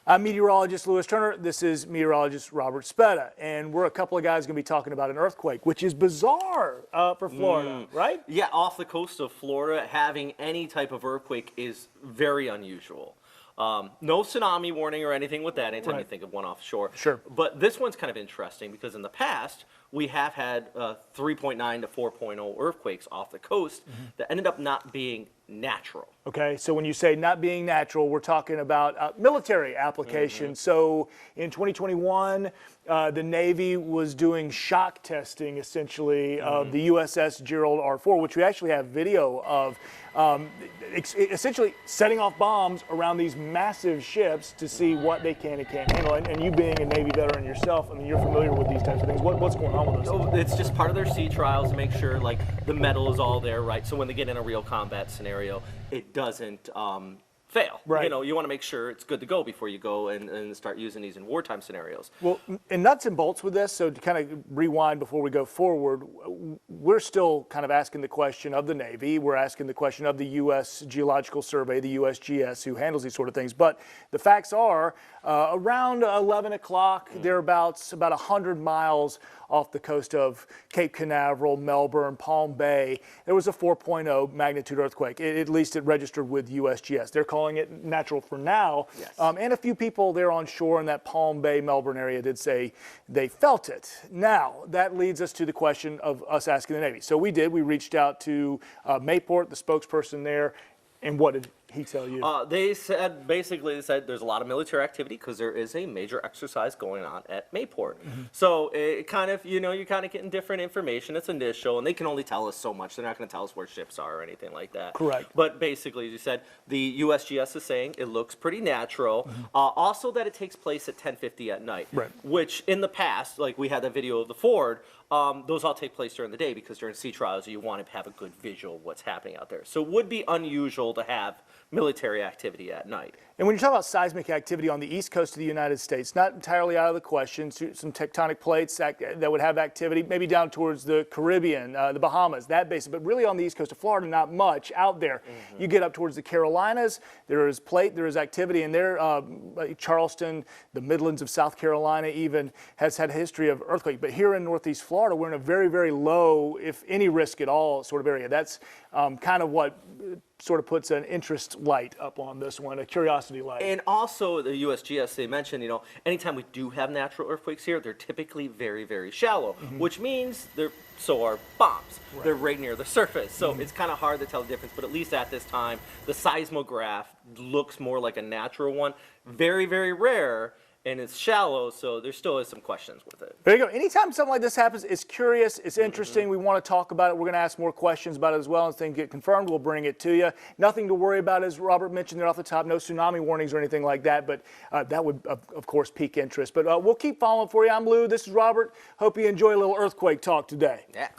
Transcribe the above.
I'm meteorologist Lewis Turner. This is meteorologist Robert Speta, and we're a couple of guys going to be talking about an earthquake, which is bizarre for Florida, right? Yeah, off the coast of Florida, having any type of earthquake is very unusual. No tsunami warning or anything with that anytime you think of one offshore. Sure. But this one's kind of interesting because in the past, we have had 3.9 to 4.0 earthquakes off the coast that ended up not being natural. Okay, so when you say not being natural, we're talking about military applications. So in 2021, the Navy was doing shock testing, essentially, of the USS Gerald R. Ford, which we actually have video of, essentially setting off bombs around these massive ships to see what they can and can't handle. And you being a Navy veteran yourself, I mean, you're familiar with these types of things. What's going on with those things? It's just part of their sea trials to make sure, like, the metal is all there, right? So when they get in a real combat scenario, it doesn't fail. Right. You know, you want to make sure it's good to go before you go and start using these in wartime scenarios. Well, and nuts and bolts with this, so to kind of rewind before we go forward, we're still kind of asking the question of the Navy. We're asking the question of the U.S. Geological Survey, the USGS, who handles these sort of things. But the facts are, around 11 o'clock, thereabouts, about 100 miles off the coast of Cape Canaveral, Melbourne, Palm Bay, there was a 4.0 magnitude earthquake. At least it registered with USGS. They're calling it natural for now. Yes. And a few people there on shore in that Palm Bay, Melbourne area did say they felt it. Now, that leads us to the question of us asking the Navy. So we reached out to Mayport, the spokesperson there, and what did he tell you? They said there's a lot of military activity because there is a major exercise going on at Mayport. So it kind of, you know, you're kind of getting different information. It's initial, and they can only tell us so much. They're not going to tell us where ships are or anything like that. Correct. But basically, as you said, the USGS is saying it looks pretty natural. Also that it takes place at 10:50 at night. Right. Which in the past, like we had the video of the Ford, those all take place during the day because during sea trials you want to have a good visual of what's happening out there. So it would be unusual to have military activity at night. And when you talk about seismic activity on the east coast of the United States, not entirely out of the question, some tectonic plates that would have activity, maybe down towards the Caribbean, the Bahamas, that basin, but really on the east coast of Florida, not much out there. You get up towards the Carolinas, there is activity, and there, Charleston, the Midlands of South Carolina even has had a history of earthquake. But here in Northeast Florida, we're in a very, very low, if any risk at all, sort of area. That's kind of what sort of puts an interest light up on this one, a curiosity light. And also the USGS, they mentioned, you know, anytime we do have natural earthquakes here, they're typically very, very shallow, which means so are bombs. Right. They're right near the surface. So it's kind of hard to tell the difference, but at least at this time, the seismograph looks more like a natural one. Very, very rare. And it's shallow, so there still is some questions with it. There you go. Anytime something like this happens, it's curious, it's interesting. We want to talk about it. We're going to ask more questions about it as well. As things get confirmed, we'll bring it to you. Nothing to worry about, as Robert mentioned there off the top. No tsunami warnings or anything like that, but that would, of course, pique interest. But we'll keep following for you. I'm Lou. This is Robert. Hope you enjoy a little earthquake talk today. Yeah.